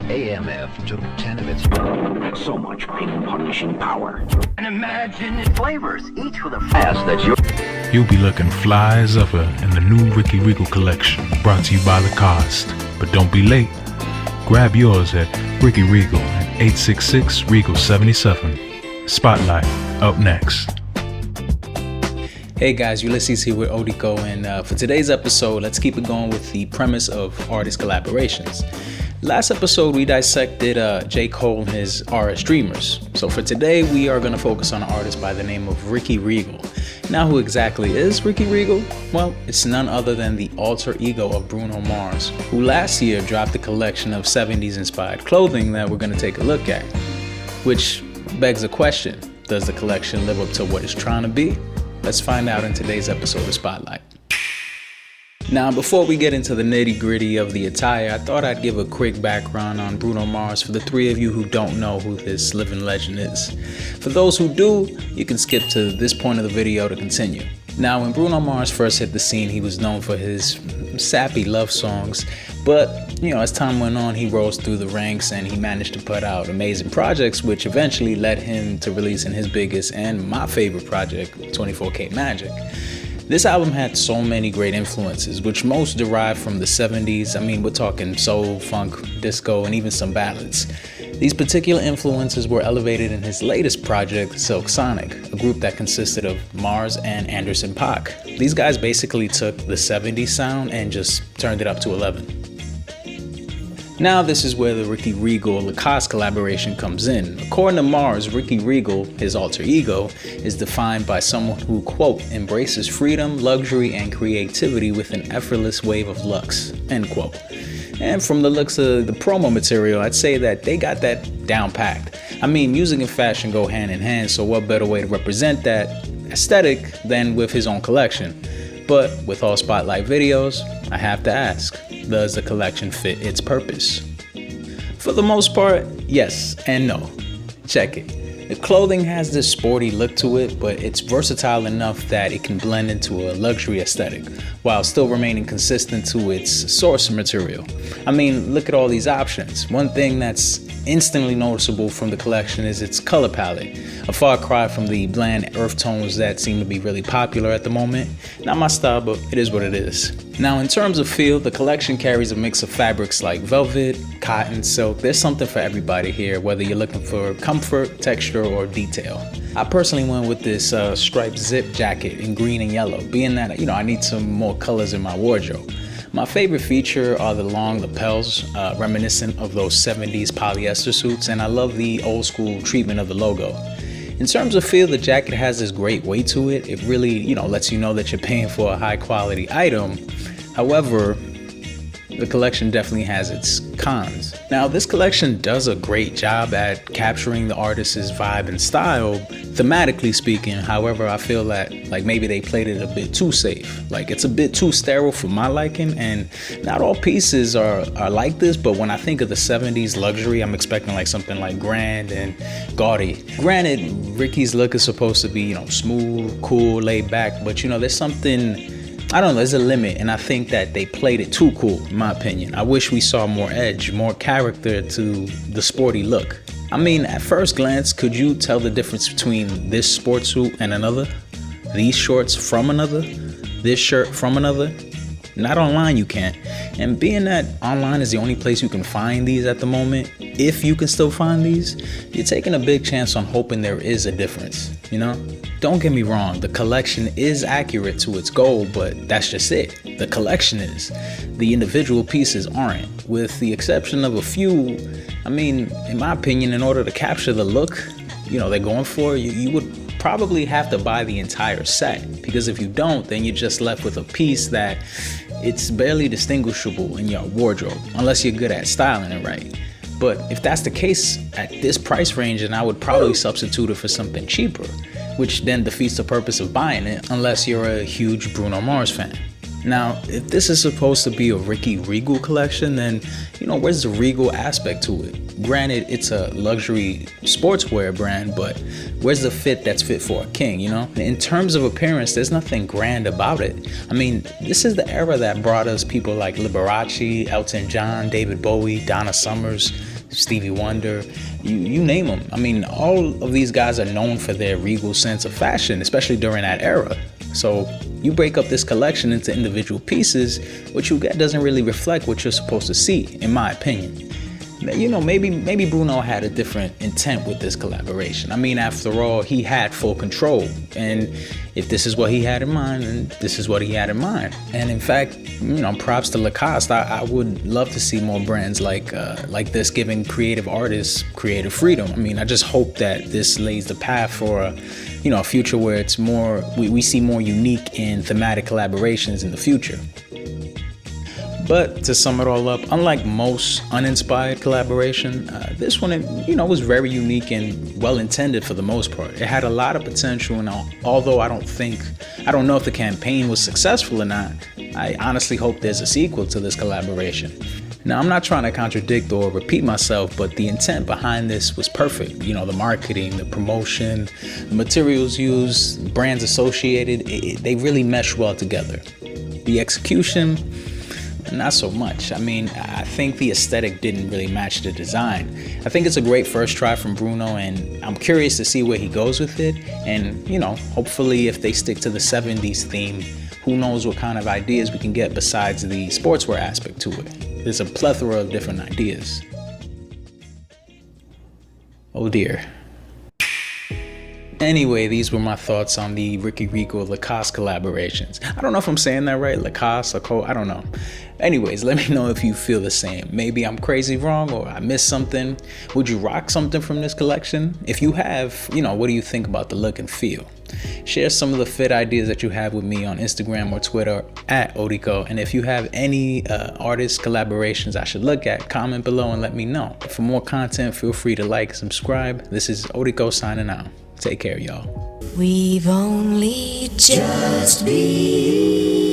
AMF took 10 of its so much pain punishing power and imagine its flavors, each with a fast that you'll be looking fly as ever in the new Ricky Regal collection, brought to you by Lacoste. But don't be late. Grab yours at Ricky Regal at 866 Regal 77. Spotlight up next. Hey guys, Ulysses here with Odycco, and for today's episode, let's keep it going with the premise of artist collaborations. Last episode, we dissected J. Cole and his RS Dreamers. So for today, we are going to focus on an artist by the name of Ricky Regal. Now, who exactly is Ricky Regal? Well, it's none other than the alter ego of Bruno Mars, who last year dropped a collection of 70s inspired clothing that we're going to take a look at. Which begs a question: does the collection live up to what it's trying to be? Let's find out in today's episode of Spotlight. Now, before we get into the nitty-gritty of the attire, I thought I'd give a quick background on Bruno Mars for the three of you who don't know who this living legend is. For those who do, you can skip to this point of the video to continue. Now, when Bruno Mars first hit the scene, he was known for his sappy love songs, but as time went on, he rose through the ranks and he managed to put out amazing projects, which eventually led him to releasing his biggest and my favorite project, 24K Magic. This album had so many great influences, which most derived from the 70s. I mean, we're talking soul, funk, disco, and even some ballads. These particular influences were elevated in his latest project, Silk Sonic, a group that consisted of Mars and Anderson .Paak. These guys basically took the 70s sound and just turned it up to 11. Now this is where the Ricky Regal Lacoste collaboration comes in. According to Mars, Ricky Regal, his alter ego, is defined by someone who, quote, embraces freedom, luxury, and creativity with an effortless wave of lux, end quote. And from the looks of the promo material, I'd say that they got that down packed. I mean, music and fashion go hand in hand, so what better way to represent that aesthetic than with his own collection? But with all Spotlight videos, I have to ask, does the collection fit its purpose? For the most part, yes and no. Check it. The clothing has this sporty look to it, but it's versatile enough that it can blend into a luxury aesthetic, while still remaining consistent to its source material. I mean, look at all these options. One thing that's instantly noticeable from the collection is its color palette, a far cry from the bland earth tones that seem to be really popular at the moment. Not my style, but it is what it is. Now, in terms of feel, the collection carries a mix of fabrics like velvet, cotton, silk. There's something for everybody here, whether you're looking for comfort, texture, or detail. I personally went with this striped zip jacket in green and yellow, being that I need some more colors in my wardrobe. My favorite feature are the long lapels, reminiscent of those 70s polyester suits, and I love the old school treatment of the logo. In terms of feel, the jacket has this great weight to it. It really, lets you know that you're paying for a high quality item. However, the collection definitely has its cons. Now, this collection does a great job at capturing the artist's vibe and style, thematically speaking. However, I feel that maybe they played it a bit too safe. It's a bit too sterile for my liking, and not all pieces are like this, but when I think of the 70s luxury, I'm expecting something like grand and gaudy. Granted, Ricky's look is supposed to be, smooth, cool, laid back, but there's something, I don't know, there's a limit, and I think that they played it too cool, in my opinion. I wish we saw more edge, more character to the sporty look. I mean, at first glance, could you tell the difference between this sports suit and another? These shorts from another? This shirt from another? Not online, you can't. And being that online is the only place you can find these at the moment, if you can still find these, you're taking a big chance on hoping there is a difference, Don't get me wrong, the collection is accurate to its goal, but that's just it. The collection is. The individual pieces aren't. With the exception of a few, I mean, in my opinion, in order to capture the look, they're going for, you would probably have to buy the entire set, because if you don't, then you're just left with a piece that it's barely distinguishable in your wardrobe, unless you're good at styling it right. But if that's the case at this price range, then I would probably substitute it for something cheaper, which then defeats the purpose of buying it unless you're a huge Bruno Mars fan. Now, if this is supposed to be a Ricky Regal collection, then, where's the Regal aspect to it? Granted, it's a luxury sportswear brand, but where's the fit that's fit for a king, In terms of appearance, there's nothing grand about it. I mean, this is the era that brought us people like Liberace, Elton John, David Bowie, Donna Summers. Stevie Wonder, you name them. I mean, all of these guys are known for their regal sense of fashion, especially during that era. So you break up this collection into individual pieces, what you get doesn't really reflect what you're supposed to see, in my opinion. You know, maybe Bruno had a different intent with this collaboration. I mean, after all, he had full control. And if this is what he had in mind, then this is what he had in mind. And in fact, you know, props to Lacoste. I would love to see more brands like this giving creative artists creative freedom. I mean, I just hope that this lays the path for a future where it's more, we see more unique and thematic collaborations in the future. But to sum it all up, unlike most uninspired collaboration, this one, was very unique and well-intended for the most part. It had a lot of potential, and although I don't know if the campaign was successful or not, I honestly hope there's a sequel to this collaboration. Now, I'm not trying to contradict or repeat myself, but the intent behind this was perfect. You know, the marketing, the promotion, the materials used, brands associated, they really mesh well together. The execution, not so much. I mean, I think the aesthetic didn't really match the design. I think it's a great first try from Bruno, and I'm curious to see where he goes with it. And, hopefully if they stick to the 70s theme, who knows what kind of ideas we can get besides the sportswear aspect to it. There's a plethora of different ideas. Oh dear. Anyway, these were my thoughts on the Ricky Regal Lacoste collaborations. I don't know if I'm saying that right, Lacoste, I don't know. Anyways, let me know if you feel the same. Maybe I'm crazy wrong or I missed something. Would you rock something from this collection? If you have, what do you think about the look and feel? Share some of the fit ideas that you have with me on Instagram or Twitter at odycco. And if you have any artist collaborations I should look at, comment below and let me know. For more content, feel free to like, subscribe. This is odycco signing out. Take care, y'all. We've only just begun.